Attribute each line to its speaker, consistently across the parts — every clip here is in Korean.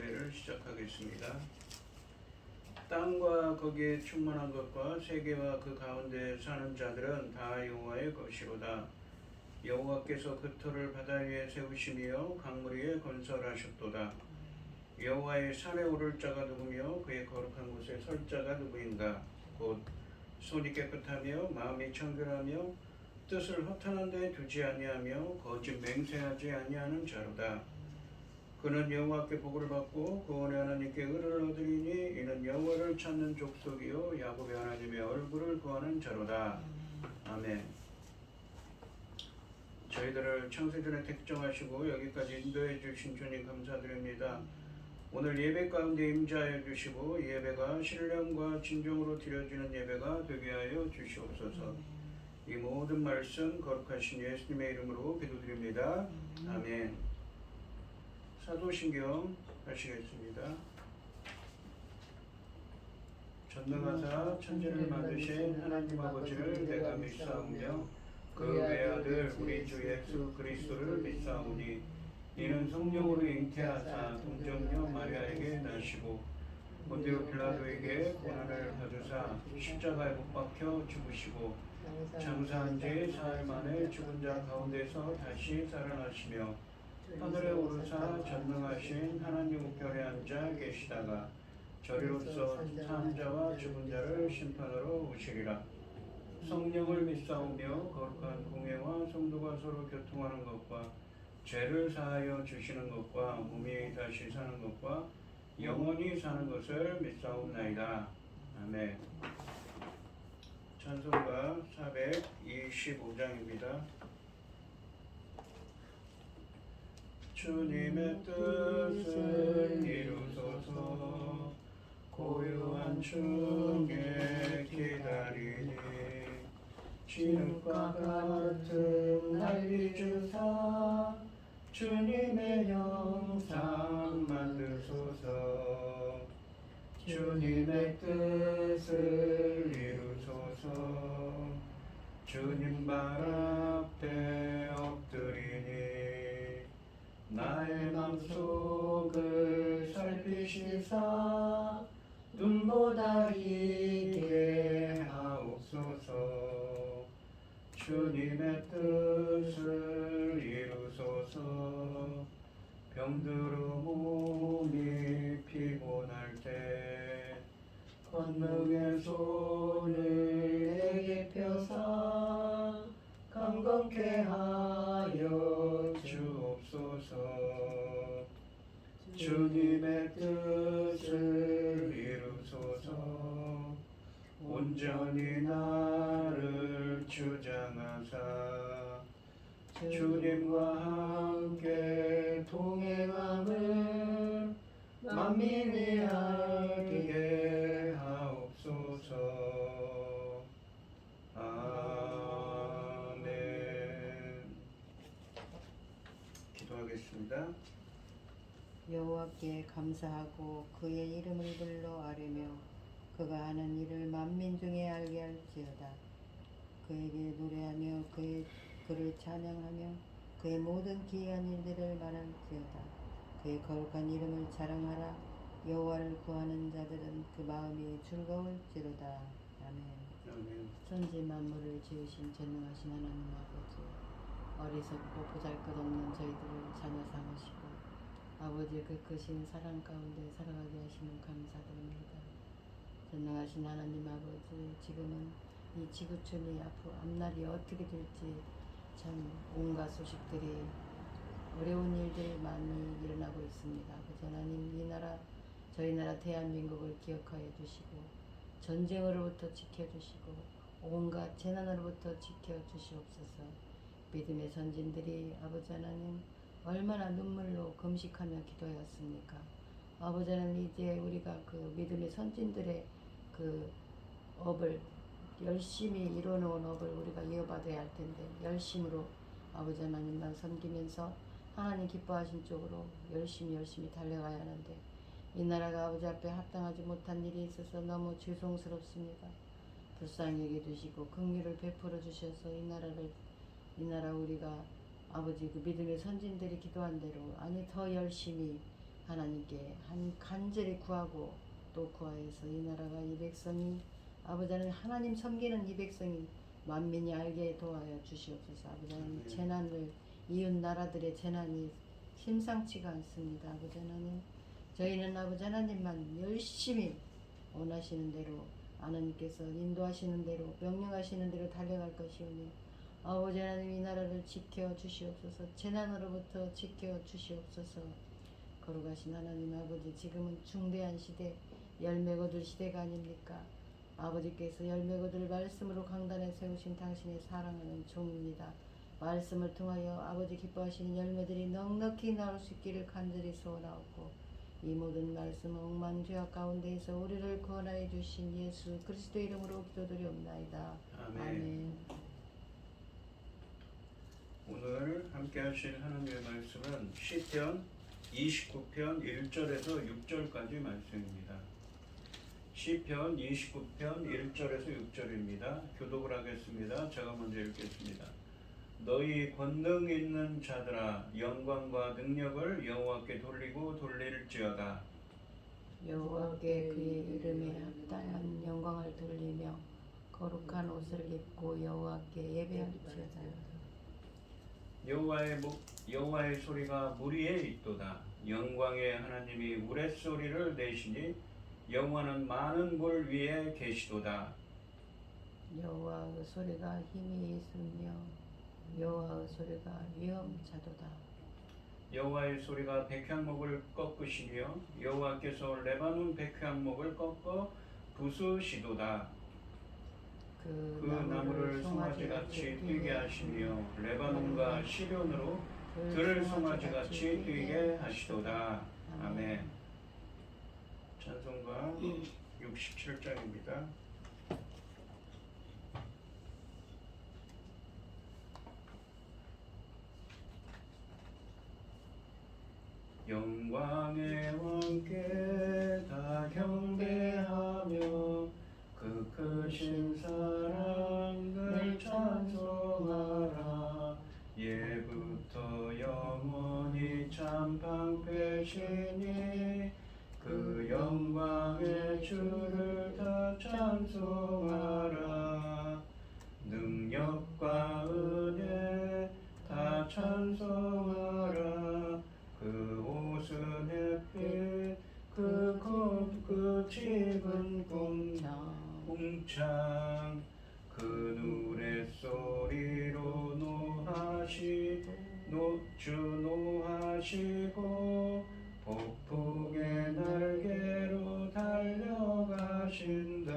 Speaker 1: 예배를 시작하겠습니다. 땅과 거기에 충만한 것과 세계와 그 가운데 사는 자들은 다 여호와의 것이로다. 여호와께서 그 터를 바다 위에 세우시며 강물 위에 건설하셨도다. 여호와의 산에 오를 자가 누구며 그의 거룩한 곳에 설 자가 누구인가? 곧 손이 깨끗하며 마음이 청결하며 뜻을 허탄한 데 두지 아니하며 거짓 맹세하지 아니하는 자로다. 그는 여호와께 복을 받고 구원의 하나님께 의를 얻으리니 이는 여호와를 찾는 족속이요 야곱의 하나님의 얼굴을 구하는 자로다. 아멘. 저희들을 창세전에 택정하시고 여기까지 인도해 주신 주님 감사드립니다. 오늘 예배 가운데 임재하여 주시고 예배가 신령과 진정으로 드려지는 예배가 되게 하여 주시옵소서. 이 모든 말씀 거룩하신 예수님의 이름으로 기도드립니다. 아멘. 사도신경 하시겠습니다. 전능하사 천지를 만드신 하나님 아버지를 내가 믿사오며 그 외아들 우리 주 예수 그리스도를 믿사오니 이는 성령으로 잉태하사 동정녀 마리아에게 나시고 본디오 빌라도에게 고난을 받으사 십자가에 못 박혀 죽으시고 장사한 지 사흘 만에 죽은 자 가운데서 다시 살아나시며 하늘에 오르사 전능하신 하나님 우편에 앉아 계시다가 저리로서 사는 자와 죽은 자를 심판하러 오시리라. 성령을 믿사오며 거룩한 공회와 성도가 서로 교통하는 것과 죄를 사하여 주시는 것과 몸이 다시 사는 것과 영원히 사는 것을 믿사옵나이다. 아멘. 찬송가 425장입니다. 주님의 뜻을 이루소서. 고요한 중에 기다리니 진흙과 같은 날비 주사 주님의 형상 만드소서. 주님의 뜻을 이루소서. 주님 발 앞에 엎드리니 나의 맘속을 살피시사 눈보다 이게 하옵소서. 주님의 뜻을 이루소서. 병들어 몸이 피곤할 때 권능의 손을 내게 펴사 강건케 하여 주옵소서. 주님의 뜻을 이루소서. 온전히 나를 주장하사 주님과 함께 동행함을 만민이 알게 하옵소서. 아멘. 기도하겠습니다.
Speaker 2: 여호와께 감사하고 그의 이름을 불러 아뢰며 그가 하는 일을 만민 중에 알게 할지어다. 그에게 노래하며 그를 찬양하며 그의 모든 기이한 일들을 말할지어다. 그의 거룩한 이름을 자랑하라. 여호와를 구하는 자들은 그 마음이 즐거울지로다. 아멘.
Speaker 1: 아멘.
Speaker 2: 천지 만물을 지으신 전능하신 하나님 아버지, 어리석고 보잘것없는 저희들을 자녀 삼으시고 아버지의 그 크신 사랑 가운데 살아가게 하시는 감사드립니다. 전능하신 하나님 아버지, 지금은 이 지구촌이 앞날이 어떻게 될지 참 온갖 소식들이 어려운 일들이 많이 일어나고 있습니다. 아버지 하나님, 이 나라, 저희 나라 대한민국을 기억하여 주시고 전쟁으로부터 지켜주시고 온갖 재난으로부터 지켜주시옵소서. 믿음의 선진들이 아버지 하나님 얼마나 눈물로 금식하며 기도하였습니까? 아버지 하나님, 이제 우리가 그 믿음의 선진들의 그 업을 열심히 이뤄놓은 업을 우리가 이어받아야 할 텐데 열심으로 아버지 하나님만 섬기면서 하나님 기뻐하신 쪽으로 열심히 달려가야 하는데 이 나라가 아버지 앞에 합당하지 못한 일이 있어서 너무 죄송스럽습니다. 불쌍히 여겨주시고 긍휼을 베풀어 주셔서 이 나라 우리가 아버지 그 믿음의 선진들이 기도한 대로 아니 더 열심히 하나님께 간절히 구하고 또 구하여서 이 나라가 이 백성이 아버지 하나님 하나님 섬기는 이 백성이 만민이 알게 도와여 주시옵소서. 아버지 하나님 재난을 이웃 나라들의 재난이 심상치가 않습니다. 아버지 하나님 저희는 아버지 하나님만 열심히 원하시는 대로 하나님께서 인도하시는 대로 명령하시는 대로 달려갈 것이오니 아버지 하나님 이 나라를 지켜 주시옵소서. 재난으로부터 지켜 주시옵소서. 거룩하신 하나님 아버지 지금은 중대한 시대 열매 거둘 시대가 아닙니까? 아버지께서 열매 거둘 말씀으로 강단에 세우신 당신의 사랑하는 종입니다. 말씀을 통하여 아버지 기뻐하시는 열매들이 넉넉히 나올 수 있기를 간절히 소원하옵고 이 모든 말씀은 억만 죄악 가운데에서 우리를 구원하여 주신 예수 그리스도 이름으로 기도드리옵나이다. 아멘.
Speaker 1: 오늘 함께 하실 하나님의 말씀은 시편 29편 1절에서 6절까지 말씀입니다. 시편 29편 1절에서 6절입니다. 교독을 하겠습니다. 제가 먼저 읽겠습니다. 너희 권능 있는 자들아 영광과 능력을 여호와께 돌리고 돌릴지어다.
Speaker 2: 여호와께 그의 이름에 합당한 영광을 돌리며 거룩한 옷을 입고 여호와께 예배할지어다.
Speaker 1: 여호와의 소리가 물 위에 있도다. 영광의 하나님이 우레소리를 내시니 여호와는 많은 물 위에 계시도다.
Speaker 2: 여호와의 소리가 힘이 있으며 여호와의 소리가 위엄차도다.
Speaker 1: 여호와의 소리가 백향목을 꺾으시며 여호와께서 레바논 백향목을 꺾어 부수시도다. 그 나무를 송아지같이 뛰게 하시며 레바논과 시련으로 들을 송아지같이 뛰게 하시도다. 아멘. 찬송가 67장입니다. 영광의 왕께 다 경배하며 그 크신 사랑을 찬송하라. 예부터 영원히 참 방패시니 그 영광의 주를 다 찬송하라. 능력과 은혜 다 찬송하라. 그 옷은 햇빛 그 집은 궁창 그 노랫소리로 노하시고 폭풍의 날개로 달려가신다.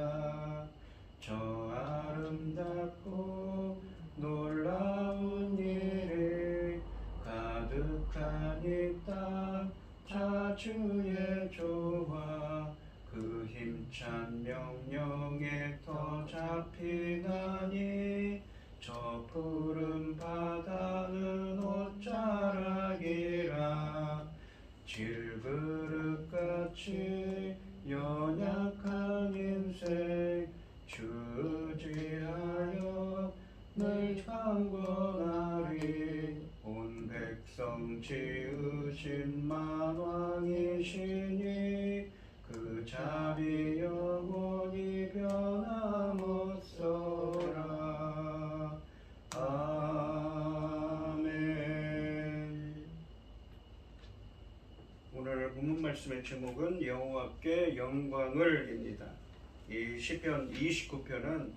Speaker 1: 저 아름답고 놀라운 일이 가득한 이 땅 자주의 조화 그 힘찬 명령에 더 잡히나니 저 푸른 바다는 옷자락이라. 질그릇같이 연약한 인생 주지하여 늘 강권하리. 온 백성 지으신 만왕이시니 그 자비 영원히 변함없어라. 아멘. 오늘 본문 말씀의 제목은 여호와께 영광을입니다. 이 시편 29편은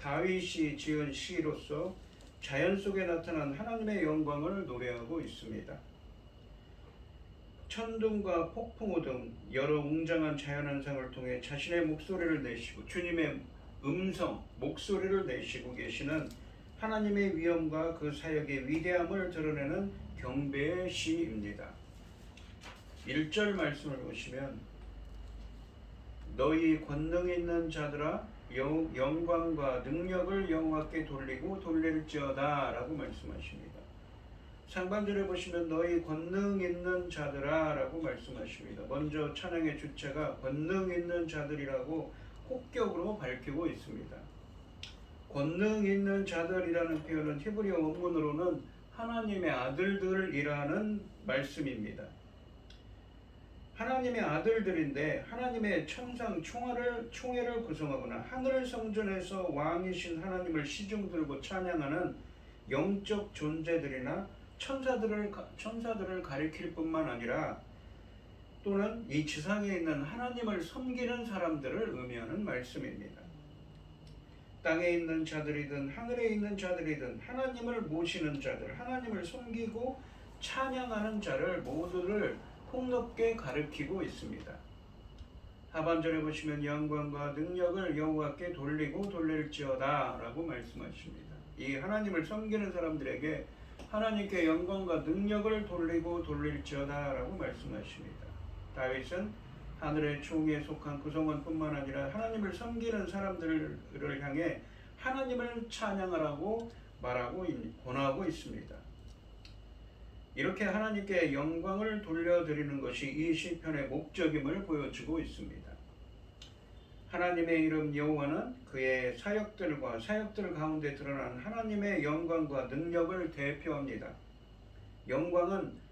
Speaker 1: 다윗이 지은 시로서 자연 속에 나타난 하나님의 영광을 노래하고 있습니다. 천둥과 폭풍우 등 여러 웅장한 자연현상을 통해 자신의 목소리를 내시고 주님의 목소리를 내시고 계시는 하나님의 위엄과 그 사역의 위대함을 드러내는 경배의 시입니다. 1절 말씀을 보시면 너희 권능 있는 자들아 영광과 능력을 여호와께 돌리고 돌릴지어다 라고 말씀하십니다. 상반절에 보시면 너희 권능 있는 자들아 라고 말씀하십니다. 먼저 찬양의 주체가 권능 있는 자들이라고 혹격으로 밝히고 있습니다. 권능 있는 자들이라는 표현은 히브리어 원문으로는 하나님의 아들들이라는 말씀입니다. 하나님의 아들들인데 하나님의 천상 총회를 구성하거나 하늘 성전에서 왕이신 하나님을 시중 들고 찬양하는 영적 존재들이나 천사들을 가리킬 뿐만 아니라 또는 이 지상에 있는 하나님을 섬기는 사람들을 의미하는 말씀입니다. 땅에 있는 자들이든 하늘에 있는 자들이든 하나님을 모시는 자들, 하나님을 섬기고 찬양하는 자를 모두를 폭넓게 가리키고 있습니다. 하반절에 보시면 영광과 능력을 여호와께 돌리고 돌릴지어다 라고 말씀하십니다. 이 하나님을 섬기는 사람들에게 하나님께 영광과 능력을 돌리고 돌릴지어다 라고 말씀하십니다. 다윗은 하늘의 총에 속한 구성원뿐만 아니라 하나님을 섬기는 사람들을 향해 하나님을 찬양하라고 권하고 있습니다. 이렇게 하나님께 영광을 돌려드리는 것이 이 시편의 목적임을 보여주고 있습니다. 하나님의 이름 여호와는 그의 사역들 가운데 드러난 하나님의 영광과 능력을 대표합니다. 영광은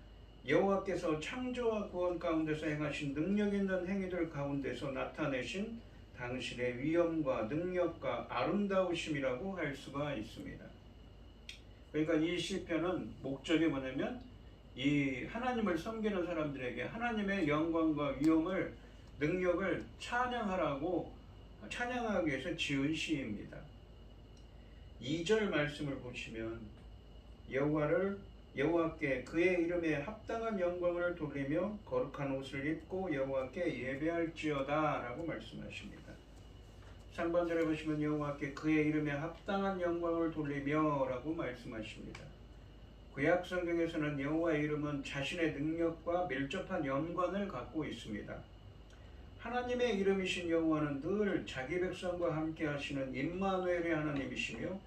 Speaker 1: 여호와께서 창조와 구원 가운데서 행하신 능력 있는 행위들 가운데서 나타내신 당신의 위엄과 능력과 아름다우심이라고 할 수가 있습니다. 그러니까 이 시편은 목적이 뭐냐면 이 하나님을 섬기는 사람들에게 하나님의 영광과 위엄을 능력을 찬양하기 위해서 지은 시입니다. 2절 말씀을 보시면 여호와께 그의 이름에 합당한 영광을 돌리며 거룩한 옷을 입고 여호와께 예배할지어다 라고 말씀하십니다. 3번절에 보시면 여호와께 그의 이름에 합당한 영광을 돌리며 라고 말씀하십니다. 구약 성경에서는 여호와의 이름은 자신의 능력과 밀접한 연관을 갖고 있습니다. 하나님의 이름이신 여호와는 늘 자기 백성과 함께 하시는 임마누엘의 하나님이시며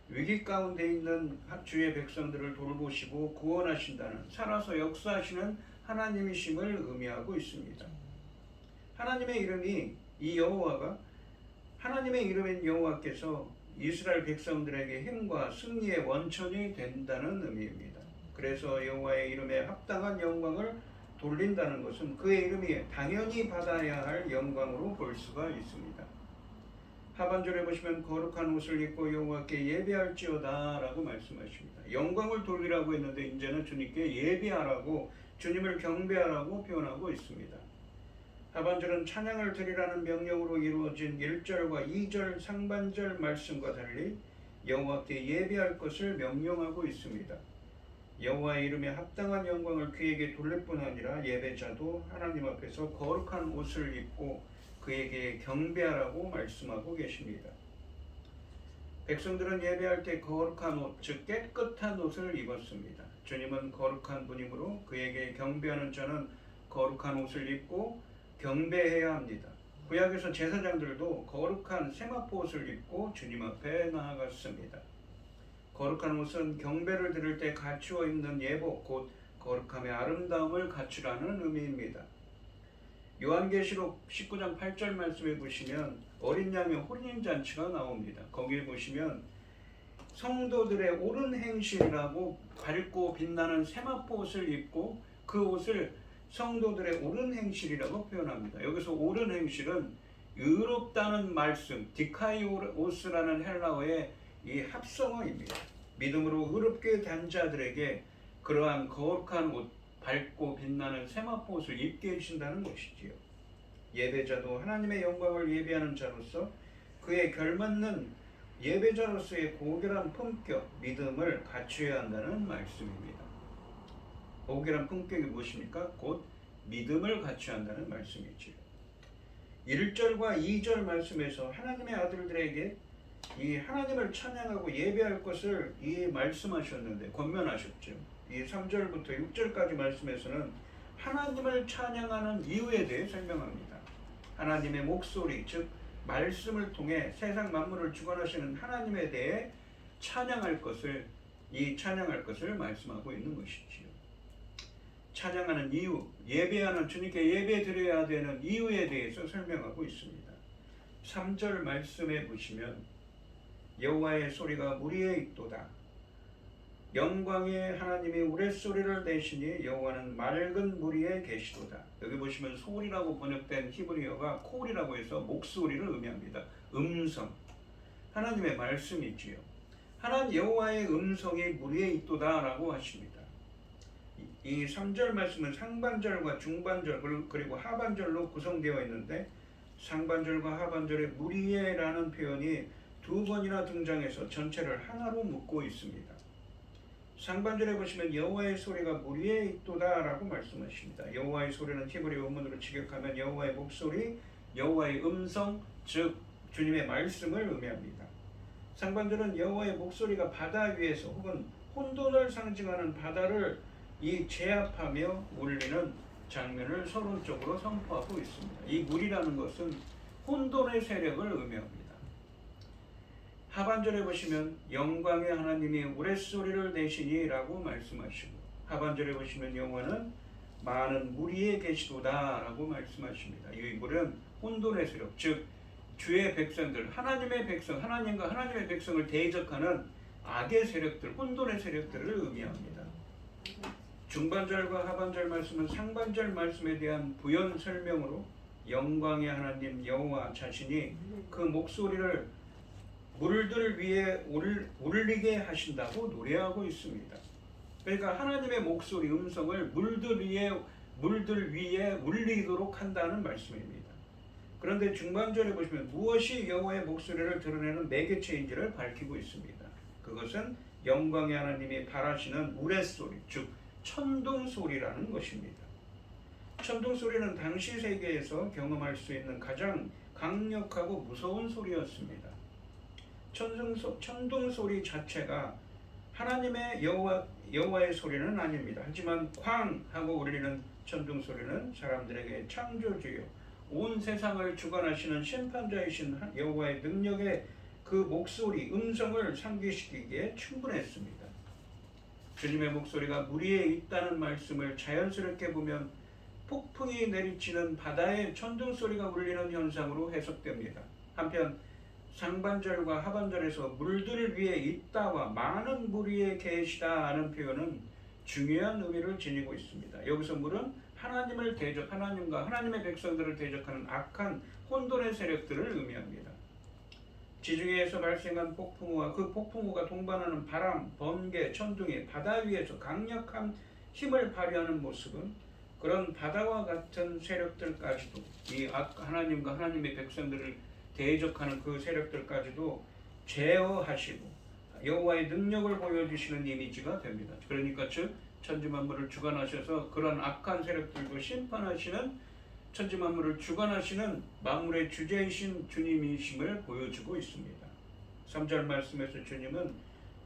Speaker 1: 위기 가운데 있는 주의 백성들을 돌보시고 구원하신다는 살아서 역사하시는 하나님이심을 의미하고 있습니다. 하나님의 이름인 여호와께서 이스라엘 백성들에게 힘과 승리의 원천이 된다는 의미입니다. 그래서 여호와의 이름에 합당한 영광을 돌린다는 것은 그의 이름이 당연히 받아야 할 영광으로 볼 수가 있습니다. 하반절에 보시면 거룩한 옷을 입고 여호와께 예배할지어다 라고 말씀하십니다. 영광을 돌리라고 했는데 이제는 주님께 예배하라고, 주님을 경배하라고 표현하고 있습니다. 하반절은 찬양을 드리라는 명령으로 이루어진 1절과 2절 상반절 말씀과 달리 여호와께 예배할 것을 명령하고 있습니다. 여호와의 이름에 합당한 영광을 그에게 돌릴 뿐 아니라 예배자도 하나님 앞에서 거룩한 옷을 입고 그에게 경배하라고 말씀하고 계십니다. 백성들은 예배할 때 거룩한 옷, 즉 깨끗한 옷을 입었습니다. 주님은 거룩한 분이므로 그에게 경배하는 자는 거룩한 옷을 입고 경배해야 합니다. 구약에서 제사장들도 거룩한 세마포 옷을 입고 주님 앞에 나아갔습니다. 거룩한 옷은 경배를 드릴 때 갖추어 입는 예복, 곧 거룩함의 아름다움을 갖추라는 의미입니다. 요한계시록 19장 8절 말씀에 보시면 어린 양의 혼인잔치가 나옵니다. 거기에 보시면 성도들의 옳은 행실이라고 밝고 빛나는 세마포 옷을 입고 그 옷을 성도들의 옳은 행실이라고 표현합니다. 여기서 옳은 행실은 의롭다는 말씀, 디카이오스라는 헬라어의 이 합성어입니다. 믿음으로 의롭게 된 자들에게 그러한 거룩한 옷, 밝고 빛나는 세마포 옷을 입게 해주신다는 것이지요. 예배자도 하나님의 영광을 예배하는 자로서 그에 걸맞는 예배자로서의 고결한 품격, 믿음을 갖추어야 한다는 말씀입니다. 고결한 품격이 무엇입니까? 곧 믿음을 갖춰야 한다는 말씀이지요. 1절과 2절 말씀에서 하나님의 아들들에게 이 하나님을 찬양하고 예배할 것을 말씀하셨는데 권면하셨죠. 이 3절부터 6절까지 말씀에서는 하나님을 찬양하는 이유에 대해 설명합니다. 하나님의 목소리, 즉 말씀을 통해 세상 만물을 주관하시는 하나님에 대해 찬양할 것을 말씀하고 있는 것이지요. 찬양하는 이유, 예배하는 주님께 예배 드려야 되는 이유에 대해서 설명하고 있습니다. 3절 말씀에 보시면 여호와의 소리가 무리에 있도다. 영광의 하나님이 우레소리를 내시니 여호와는 맑은 물 위에 계시도다. 여기 보시면 소리라고 번역된 히브리어가 콜이라고 해서 목소리를 의미합니다. 음성, 하나님의 말씀이지요. 하나님 여호와의 음성이 물 위에 있도다 라고 하십니다. 이 3절 말씀은 상반절과 중반절 그리고 하반절로 구성되어 있는데, 상반절과 하반절에 물 위에라는 표현이 2번이나 등장해서 전체를 하나로 묶고 있습니다. 상반절에 보시면 여호와의 소리가 물 위에 있도다 라고 말씀하십니다. 여호와의 소리는 히브리 원문으로 직역하면 여호와의 목소리, 여호와의 음성, 즉 주님의 말씀을 의미합니다. 상반절은 여호와의 목소리가 바다 위에서 혹은 혼돈을 상징하는 바다를 이 제압하며 울리는 장면을 서론적으로 선포하고 있습니다. 이 물이라는 것은 혼돈의 세력을 의미합니다. 하반절에 보시면 영광의 하나님이 우레소리를 내시니 라고 말씀하시고, 하반절에 보시면 여호와는 많은 물 위에 계시도다 라고 말씀하십니다. 이 물은 혼돈의 세력, 즉 주의 백성들, 하나님의 백성, 하나님과 하나님의 백성을 대적하는 악의 세력들, 혼돈의 세력들을 의미합니다. 중반절과 하반절 말씀은 상반절 말씀에 대한 부연 설명으로 영광의 하나님 여호와 자신이 그 목소리를 물들 위에 울리게 하신다고 노래하고 있습니다. 그러니까 하나님의 목소리, 음성을 물들 위에 울리도록 한다는 말씀입니다. 그런데 중반절에 보시면 무엇이 여호와의 목소리를 드러내는 매개체인지를 밝히고 있습니다. 그것은 영광의 하나님이 바라시는 우레소리, 즉 천둥소리라는 것입니다. 천둥소리는 당시 세계에서 경험할 수 있는 가장 강력하고 무서운 소리였습니다. 천둥소리 자체가 하나님의 여호와의 소리는 아닙니다. 하지만 쾅 하고 울리는 천둥소리는 사람들에게 창조주요 온 세상을 주관하시는 심판자이신 여호와의 능력의 그 목소리, 음성을 상기시키기에 충분했습니다. 주님의 목소리가 물 위에 있다는 말씀을 자연스럽게 보면 폭풍이 내리치는 바다의 천둥소리가 울리는 현상으로 해석됩니다. 한편 상반절과 하반절에서 물들 위에 있다와 많은 물 위에 계시다 하는 표현은 중요한 의미를 지니고 있습니다. 여기서 물은 하나님과 하나님의 백성들을 대적하는 악한 혼돈의 세력들을 의미합니다. 지중해에서 발생한 폭풍우와 그 폭풍우가 동반하는 바람, 번개, 천둥이 바다 위에서 강력한 힘을 발휘하는 모습은 그런 바다와 같은 세력들까지도, 이 하나님과 하나님의 백성들을 대적하는 그 세력들까지도 제어하시고 여호와의 능력을 보여주시는 이미지가 됩니다. 그러니까 즉 천지만물을 주관하셔서 그런 악한 세력들도 심판하시는, 천지만물을 주관하시는 만물의 주제이신 주님이심을 보여주고 있습니다. 3절 말씀에서 주님은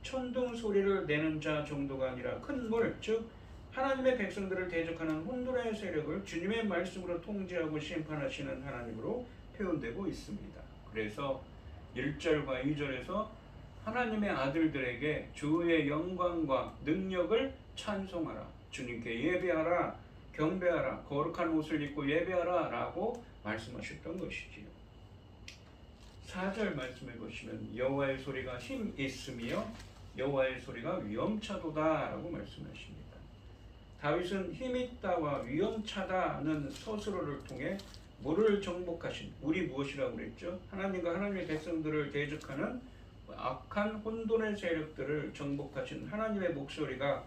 Speaker 1: 천둥 소리를 내는 자 정도가 아니라 큰 물, 즉 하나님의 백성들을 대적하는 혼돈의 세력을 주님의 말씀으로 통제하고 심판하시는 하나님으로 표현되고 있습니다. 그래서 1절과 2절에서 하나님의 아들들에게 주의 영광과 능력을 찬송하라, 주님께 예배하라, 경배하라, 거룩한 옷을 입고 예배하라 라고 말씀하셨던 것이지요. 4절 말씀해 보시면 여호와의 소리가 힘 있으며 여호와의 소리가 위엄차도다 라고 말씀하십니다. 다윗은 힘있다와 위엄차다는 서술어를 통해 물을 정복하신, 물이 무엇이라고 그랬죠? 하나님과 하나님의 백성들을 대적하는 악한 혼돈의 세력들을 정복하신 하나님의 목소리가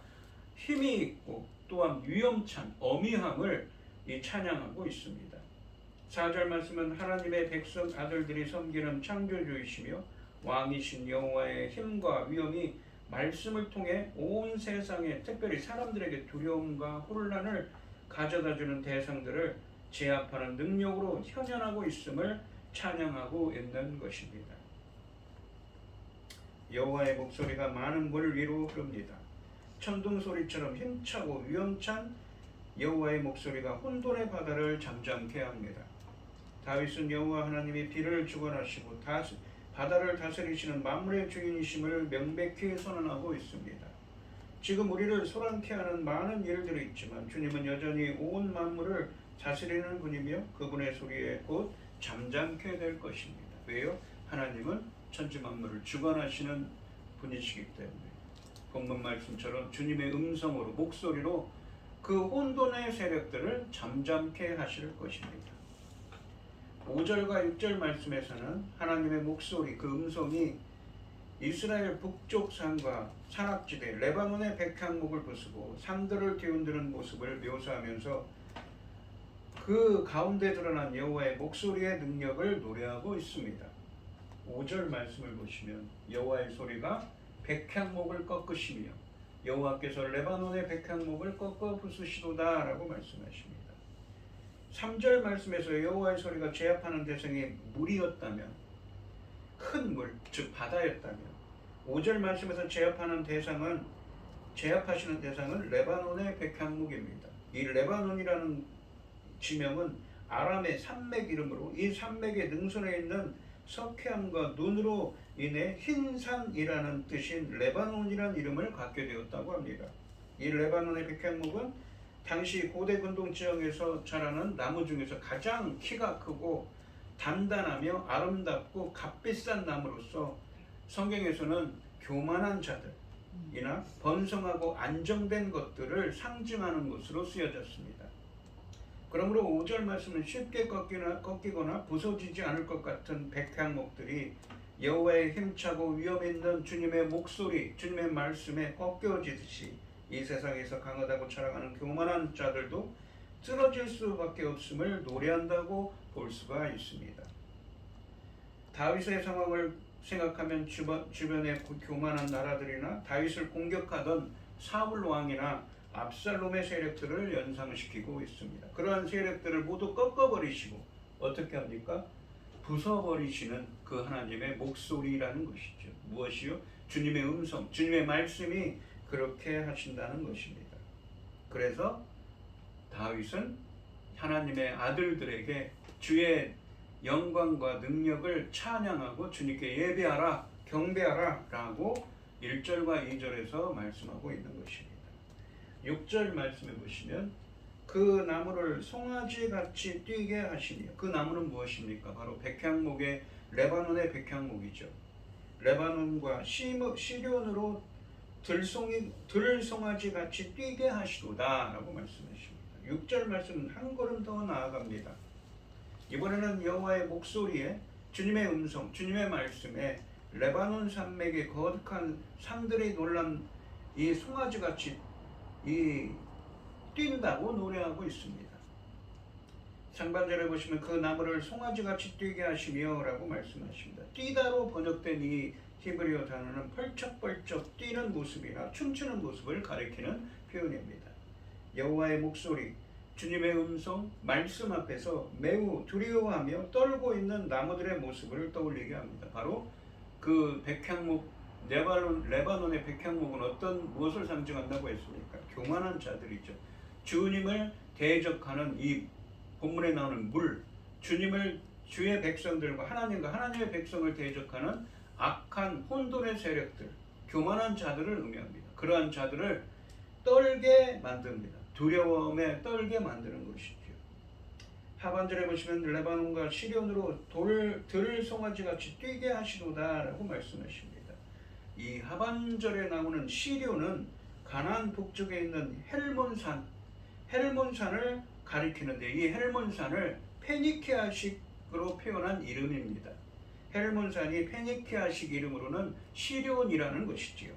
Speaker 1: 힘이 있고 또한 위엄찬 어미함을 찬양하고 있습니다. 4절 말씀은 하나님의 백성 아들들이 섬기는 창조주이시며 왕이신 여호와의 힘과 위엄이 말씀을 통해 온 세상에, 특별히 사람들에게 두려움과 혼란을 가져다주는 대상들을 제압하는 능력으로 현현하고 있음을 찬양하고 있는 것입니다. 여호와의 목소리가 많은 물 위로 흐릅니다. 천둥소리처럼 힘차고 위엄찬 여호와의 목소리가 혼돈의 바다를 잠잠케 합니다. 다윗은 여호와 하나님이 비를 주관하시고 바다를 다스리시는 만물의 주인이심을 명백히 선언하고 있습니다. 지금 우리를 소란케 하는 많은 일들이 있지만 주님은 여전히 온 만물을 다스리는 분이며 그분의 소리에 곧 잠잠케 될 것입니다. 왜요? 하나님은 천지 만물을 주관하시는 분이시기 때문에. 본문 말씀처럼 주님의 음성으로 목소리로 그 혼돈의 세력들을 잠잠케 하실 것입니다. 5절과 6절 말씀에서는 하나님의 목소리, 그 음성이 이스라엘 북쪽 산과 산악지대 레바논의 백향목을 부수고 산들을 뒤흔드는 모습을 묘사하면서 그 가운데 드러난 여호와의 목소리의 능력을 노래하고 있습니다. 5절 말씀을 보시면 여호와의 소리가 백향목을 꺾으시며 여호와께서 레바논의 백향목을 꺾어 부수시도다 라고 말씀하십니다. 3절 말씀에서 여호와의 소리가 제압하는 대상이 물이었다면, 큰 물, 즉 바다였다면, 5절 말씀에서 제압하시는 대상은 레바논의 백향목입니다. 이 레바논이라는 지명은 아람의 산맥 이름으로 이 산맥의 능선에 있는 석회암과 눈으로 인해 흰산이라는 뜻인 레바논이라는 이름을 갖게 되었다고 합니다. 이 레바논의 백향목은 당시 고대 근동 지역에서 자라는 나무 중에서 가장 키가 크고 단단하며 아름답고 값비싼 나무로서 성경에서는 교만한 자들이나 번성하고 안정된 것들을 상징하는 것으로 쓰여졌습니다. 그러므로 5절 말씀은 쉽게 꺾이거나 부서지지 않을 것 같은 백향목들이 여호와의 힘차고 위험 있는 주님의 목소리, 주님의 말씀에 꺾여지듯이 이 세상에서 강하다고 자랑하는 교만한 자들도 쓰러질 수밖에 없음을 노래한다고 볼 수가 있습니다. 다윗의 상황을 생각하면 주변의 교만한 나라들이나 다윗을 공격하던 사울 왕이나 압살롬의 세력들을 연상시키고 있습니다. 그러한 세력들을 모두 꺾어버리시고 어떻게 합니까? 부숴버리시는 그 하나님의 목소리라는 것이죠. 무엇이요? 주님의 음성, 주님의 말씀이 그렇게 하신다는 것입니다. 그래서 다윗은 하나님의 아들들에게 주의 영광과 능력을 찬양하고 주님께 예배하라, 경배하라 라고 1절과 2절에서 말씀하고 있는 것입니다. 6절 말씀해 보시면 그 나무를 송아지같이 뛰게 하시며, 그 나무는 무엇입니까? 바로 백향목의 레바논의 백향목이죠. 레바논과 시련으로 들송아지같이 뛰게 하시도다 라고 말씀하십니다. 6절 말씀은 한 걸음 더 나아갑니다. 이번에는 여호와의 목소리에 주님의 음성, 주님의 말씀에 레바논 산맥의 거룩한 산들이 놀란 이 송아지같이 뛴다고 노래하고 있습니다. 상반절에 보시면 그 나무를 송아지같이 뛰게 하시며 라고 말씀하십니다. 뛰다로 번역된 이 히브리어 단어는 펄쩍펄쩍 뛰는 모습이나 춤추는 모습을 가리키는 표현입니다. 여호와의 목소리, 주님의 음성, 말씀 앞에서 매우 두려워하며 떨고 있는 나무들의 모습을 떠올리게 합니다. 바로 그 백향목, 레바논의 백향목은 무엇을 상징한다고 했습니까? 교만한 자들이죠. 주님을 대적하는 이 본문에 나오는 물, 주의 백성들과 하나님의 백성을 대적하는 악한 혼돈의 세력들, 교만한 자들을 의미합니다. 그러한 자들을 떨게 만듭니다. 두려움에 떨게 만드는 것이죠. 하반절에 보시면 레바논과 시련으로 들송아지같이 뛰게 하시도다 라고 말씀하십니다. 이 하반절에 나오는 시련은 가나안 북쪽에 있는 헬몬산을 가리키는데, 이 헬몬산을 페니키아식으로 표현한 이름입니다. 헬몬산이 페니키아식 이름으로는 시련이라는 것이지요.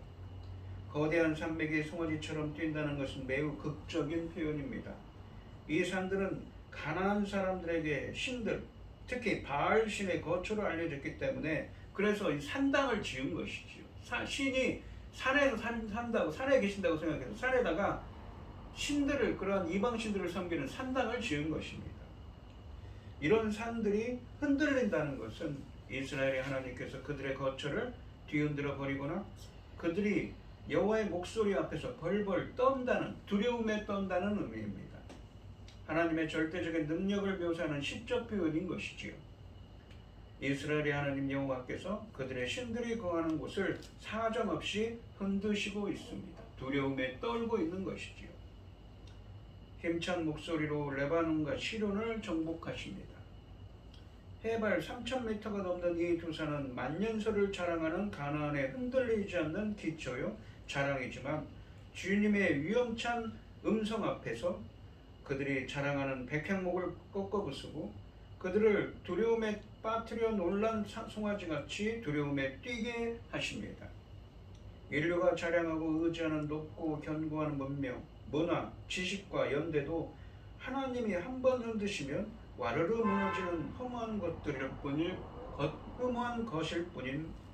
Speaker 1: 거대한 산맥이 송아지처럼 뛴다는 것은 매우 극적인 표현입니다. 이 산들은 가나안 사람들에게 신들, 특히 바알 신의 거처로 알려졌기 때문에 그래서 이 산당을 지은 것이지요. 신이 산에서 산다고, 산에 계신다고 생각해서 산에다가 신들을, 그러한 이방 신들을 섬기는 산당을 지은 것입니다. 이런 산들이 흔들린다는 것은 이스라엘의 하나님께서 그들의 거처를 뒤흔들어 버리거나 그들이 여호와의 목소리 앞에서 벌벌 떤다는, 두려움에 떤다는 의미입니다. 하나님의 절대적인 능력을 묘사하는 시적 표현인 것이지요. 이스라엘의 하나님 여호와께서 그들의 신들이 거하는 곳을 사정없이 흔드시고 있습니다. 두려움에 떨고 있는 것이지요. 힘찬 목소리로 레바논과 시론을 정복하십니다. 해발 3,000m가 넘는 이 두 산은 만년설을 자랑하는 가나안에 흔들리지 않는 기초요, 자랑이지만 주님의 위험찬 음성 앞에서 그들이 자랑하는 백향목을 꺾어부수고 그들을 두려움에 빠뜨려 놀란 송아지같이 두려움에 뛰게 하십니다. 인류가 자랑하고 의지하는 높고 견고한 문명, 문화, 지식과 연대도 하나님이 한 번 흔드시면 와르르 무너지는 허무한 것일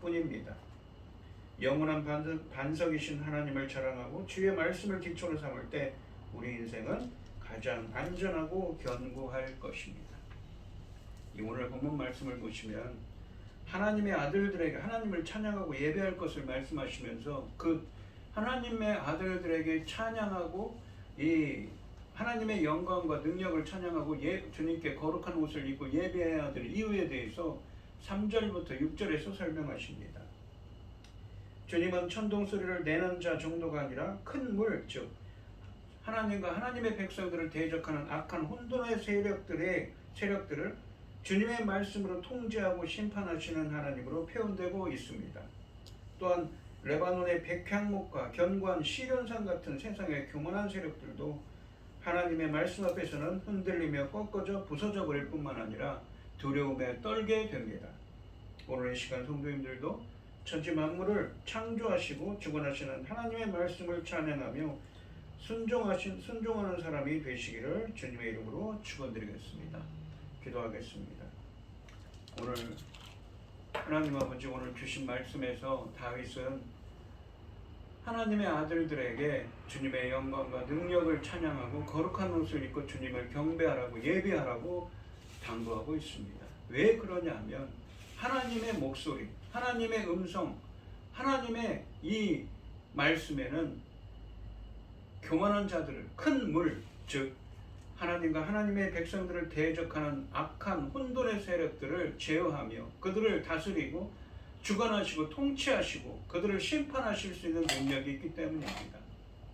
Speaker 1: 뿐입니다. 영원한 반석이신 하나님을 자랑하고 주의 말씀을 기초로 삼을 때 우리 인생은 가장 안전하고 견고할 것입니다. 이 오늘 본문 말씀을 보시면 하나님의 아들들에게 하나님을 찬양하고 예배할 것을 말씀하시면서 그 하나님의 아들들에게 찬양하고 이 하나님의 영광과 능력을 찬양하고 주님께 거룩한 옷을 입고 예배해야 될 이유에 대해서 3절부터 6절에서 설명하십니다. 주님은 천둥소리를 내는 자 정도가 아니라 큰 물, 즉 하나님과 하나님의 백성들을 대적하는 악한 혼돈의 세력들을 주님의 말씀으로 통제하고 심판하시는 하나님으로 표현되고 있습니다. 또한 레바논의 백향목과 견고한 시련산 같은 세상의 교만한 세력들도 하나님의 말씀 앞에서는 흔들리며 꺾어져 부서져 버릴 뿐만 아니라 두려움에 떨게 됩니다. 오늘 이 시간 성도님들도 천지 만물을 창조하시고 주관하시는 하나님의 말씀을 찬양하며 순종하는 사람이 되시기를 주님의 이름으로 축원드리겠습니다. 기도하겠습니다. 오늘 하나님 아버지 오늘 주신 말씀에서 다윗은 하나님의 아들들에게 주님의 영광과 능력을 찬양하고 거룩한 옷을 입고 주님을 경배하라고 예배하라고 당부하고 있습니다. 왜 그러냐면 하나님의 목소리, 하나님의 음성, 하나님의 이 말씀에는 교만한 자들을 큰 물, 즉 하나님과 하나님의 백성들을 대적하는 악한 혼돈의 세력들을 제어하며 그들을 다스리고 주관하시고 통치하시고 그들을 심판하실 수 있는 능력이 있기 때문입니다.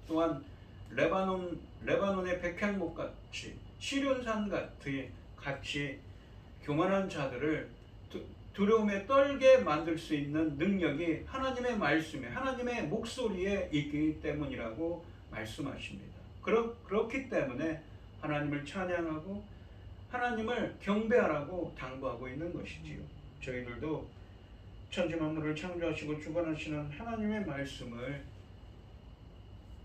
Speaker 1: 또한 레바논의 백향목 같이 시련산 같이 교만한 자들을 두려움에 떨게 만들 수 있는 능력이 하나님의 말씀에 하나님의 목소리에 있기 때문이라고 말씀하십니다. 그렇기 때문에 하나님을 찬양하고 하나님을 경배하라고 당부하고 있는 것이지요. 저희들도 천지 만물을 창조하시고 주관하시는 하나님의 말씀을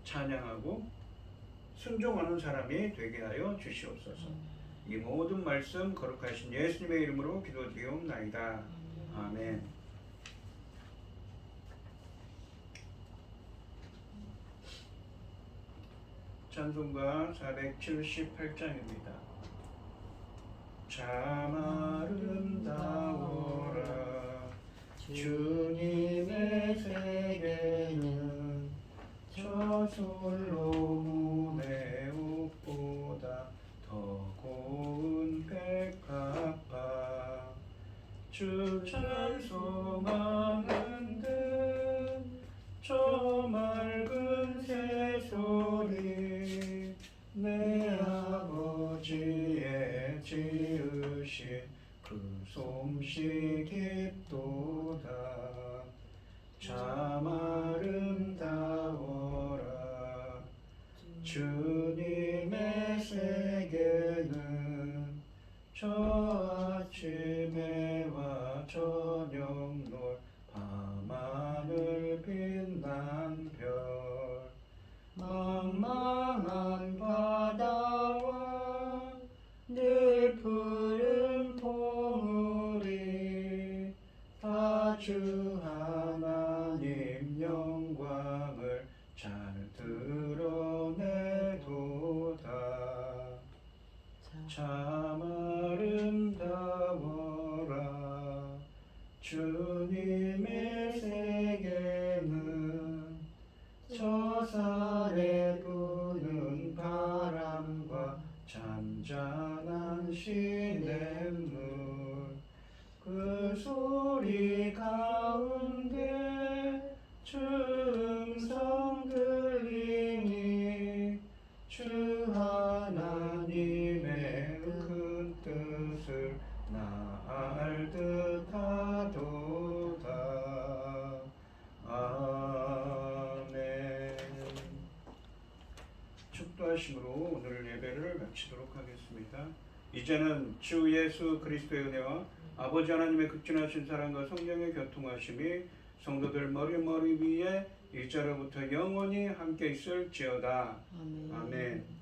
Speaker 1: 찬양하고 순종하는 사람이 되게 하여 주시옵소서. 이 모든 말씀 거룩하신 예수님의 이름으로 기도드리옵나이다. 아멘. 찬송가 478장입니다. 참 아름다워라 주님의 세계는 저솔로몬의 옷보다 더 고운 백합화 주 찬송하는 듯 저 맑은 새소리 내 아버지의 지으신 그 솜씨 깊도다 참 아름다워라 주님의 세계는 저 아침해와 저녁노을 밤하늘 빛난 별 망망한 바다와 늘 푸른 포물이 다 주 하나님 영광을 잘 드러내도다 참 아름다워라 주님의 세계는 저 산에 부는 바람과 잔잔한 시냇물 그 소리 가운데 주 음성 들리니 주 하나님의 큰 뜻을 나 알듯하도다. 아멘. 부활하심으로 오늘 예배를 마치도록 하겠습니다. 이제는 주 예수 그리스도의 은혜와 아버지 하나님의 극진하신 사랑과 성령의 교통하심이 성도들 머리 위에 이제로부터 영원히 함께 있을지어다.
Speaker 2: 아멘.
Speaker 1: 아멘.